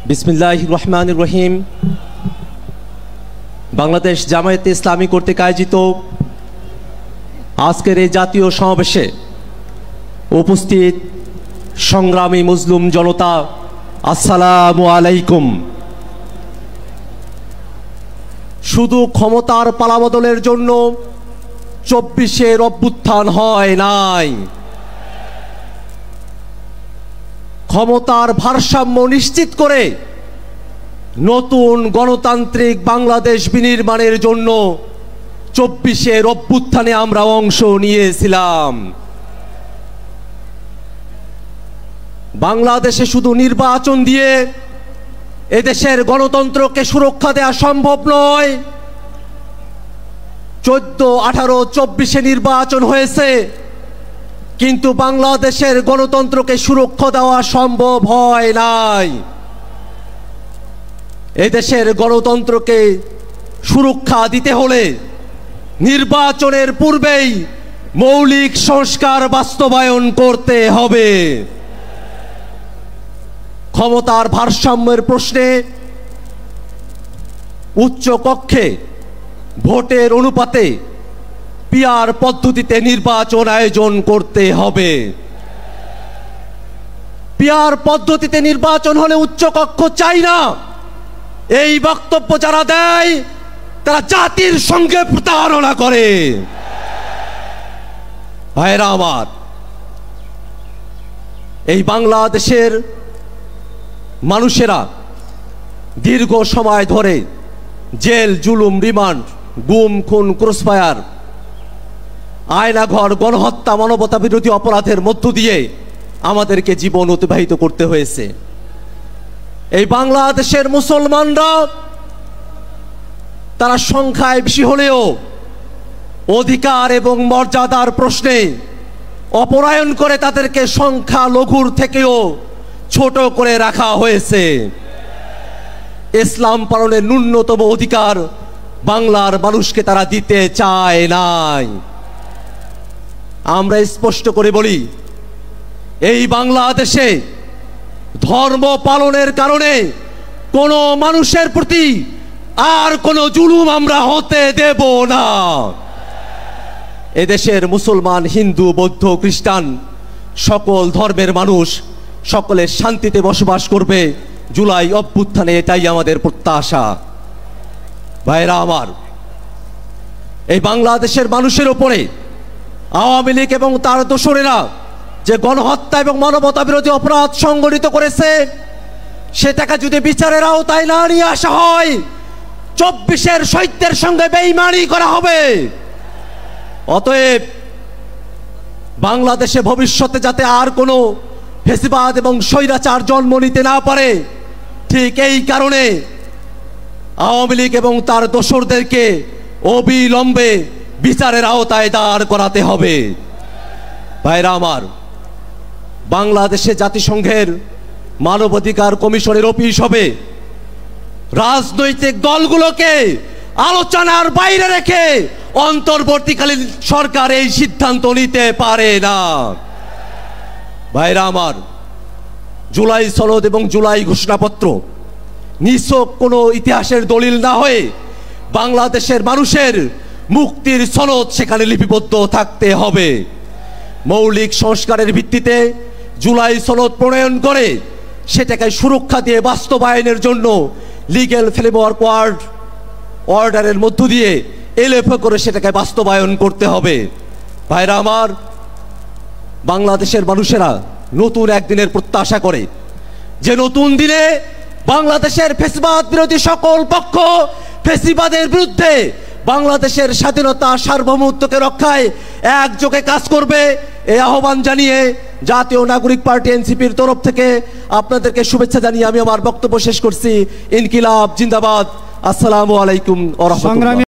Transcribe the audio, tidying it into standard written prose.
বিসমিল্লাহির রহমানির রহিম। বাংলাদেশ জামায়াতে ইসলামী কর্তৃক আয়োজিত আজকের এই জাতীয় সমাবেশে উপস্থিত সংগ্রামী মুসলিম জনতা, আসসালামু আলাইকুম। শুধু ক্ষমতার পালাবদলের জন্য ২৪-এর অভ্যুত্থান হয় নাই, ক্ষমতার ভারসাম্য নিশ্চিত করে নতুন গণতান্ত্রিক বাংলাদেশ বিনির্মাণের জন্য ২৪-এর অভ্যুত্থানে আমরা অংশ নিয়েছিলাম। বাংলাদেশে শুধু নির্বাচন দিয়ে এদেশের গণতন্ত্রকে সুরক্ষা দেওয়া সম্ভব নয়। ১৪, ১৮, ২৪-এ নির্বাচন হয়েছে, কিন্তু বাংলাদেশের গণতন্ত্রকে সুরক্ষা দেওয়া সম্ভব হয় নাই। এদেশের গণতন্ত্রকে সুরক্ষা দিতে হলে নির্বাচনের পূর্বেই মৌলিক সংস্কার বাস্তবায়ন করতে হবে। ক্ষমতার ভারসাম্যের প্রশ্নে উচ্চ কক্ষে ভোটের অনুপাতে পিআর পদ্ধতিতে নির্বাচন আয়োজন করতে হবে। পিআর পদ্ধতিতে নির্বাচন হলে উচ্চ কক্ষ চাই না, এই বক্তব্য যারা দেয় তারা জাতির সঙ্গে প্রতারণা করে। ভাইরা আমার, এই বাংলাদেশের মানুষেরা দীর্ঘ সময় ধরে জেল, জুলুম, রিমান্ড, গুম, খুন, ক্রসফায়ার, আয়নাঘর, গণহত্যা, মানবতা বিরোধী অপরাধের মধ্য দিয়ে আমাদেরকে জীবন অতিবাহিত করতে হয়েছে। এই বাংলাদেশের মুসলমানরা তারা সংখ্যায় বেশি হলেও অধিকার এবং মর্যাদার প্রশ্নে অপরায়ণ করে তাদেরকে সংখ্যা লঘুর থেকেও ছোট করে রাখা হয়েছে। ইসলাম পালনের ন্যূনতম অধিকার বাংলার মানুষকে তারা দিতে চায় নাই। আমরা স্পষ্ট করে বলি, এই বাংলাদেশে ধর্ম পালনের কারণে কোনো মানুষের প্রতি আর কোনো জুলুম আমরা হতে দেব না। এদেশের মুসলমান, হিন্দু, বৌদ্ধ, খ্রিস্টান সকল ধর্মের মানুষ সকলে শান্তিতে বসবাস করবে। জুলাই অভ্যুত্থানে এটাই আমাদের প্রত্যাশা। ভাইরা আমার, এই বাংলাদেশের মানুষের উপরে আওয়ামী লীগ এবং তার দোসরেরা যে গণহত্যা এবং মানবতা বিরোধী অপরাধ সংগঠিত করেছে, সেটাকে যদি বিচারের আওতায় না নিয়ে আসা হয়, ২৪-এর শহীদদের সঙ্গে বেঈমানি করা হবে। অতএব বাংলাদেশে ভবিষ্যতে যাতে আর কোনো ফ্যাসিবাদ এবং স্বৈরাচার জন্ম নিতে না পারে, ঠিক এই কারণে আওয়ামী লীগ এবং তার দোসরদেরকে অবিলম্বে বিচারের আওতায় দাঁড় করাতে হবে। ভাইরা আমার, বাংলাদেশে জাতিসংঘের মানবাধিকার কমিশনের অফিস হবে। রাজনৈতিক দলগুলোকে আলোচনার বাইরে রেখে অন্তর্বর্তীকালীন সরকার এই সিদ্ধান্ত নিতে পারে না। ভাইরা আমার, জুলাই সনদ এবং জুলাই ঘোষণাপত্র নিছক কোনো ইতিহাসের দলিল না হয়ে বাংলাদেশের মানুষের মুক্তির সনদ সেখানে লিপিবদ্ধ থাকতে হবে। মৌলিক সংস্কারের ভিত্তিতে জুলাই সনদ প্রণয়ন করে সেটাকে সুরক্ষা দিয়ে বাস্তবায়নের জন্য লিগ্যাল ফ্রেমওয়ার্ক অর্ডারের মধ্য দিয়ে এলএফ করে সেটাকে বাস্তবায়ন করতে হবে। ভাইরা আমার, বাংলাদেশের মানুষেরা নতুন একদিনের প্রত্যাশা করে, যে নতুন দিনে বাংলাদেশের ফ্যাসিবাদ বিরোধী সকল পক্ষ ফ্যাসিবাদের বিরুদ্ধে বাংলাদেশের স্বাধীনতা, সার্বভৌমত্বকে রক্ষায় একযোগে কাজ করবে। এই আহ্বান জানিয়ে জাতীয় নাগরিক পার্টি এনসিপির তরফ থেকে আপনাদেরকে শুভেচ্ছা জানিয়ে আমি আমার বক্তব্য শেষ করছি। ইনকিলাব জিন্দাবাদ। আসসালামু আলাইকুম ওয়া রাহমাতুল্লাহ।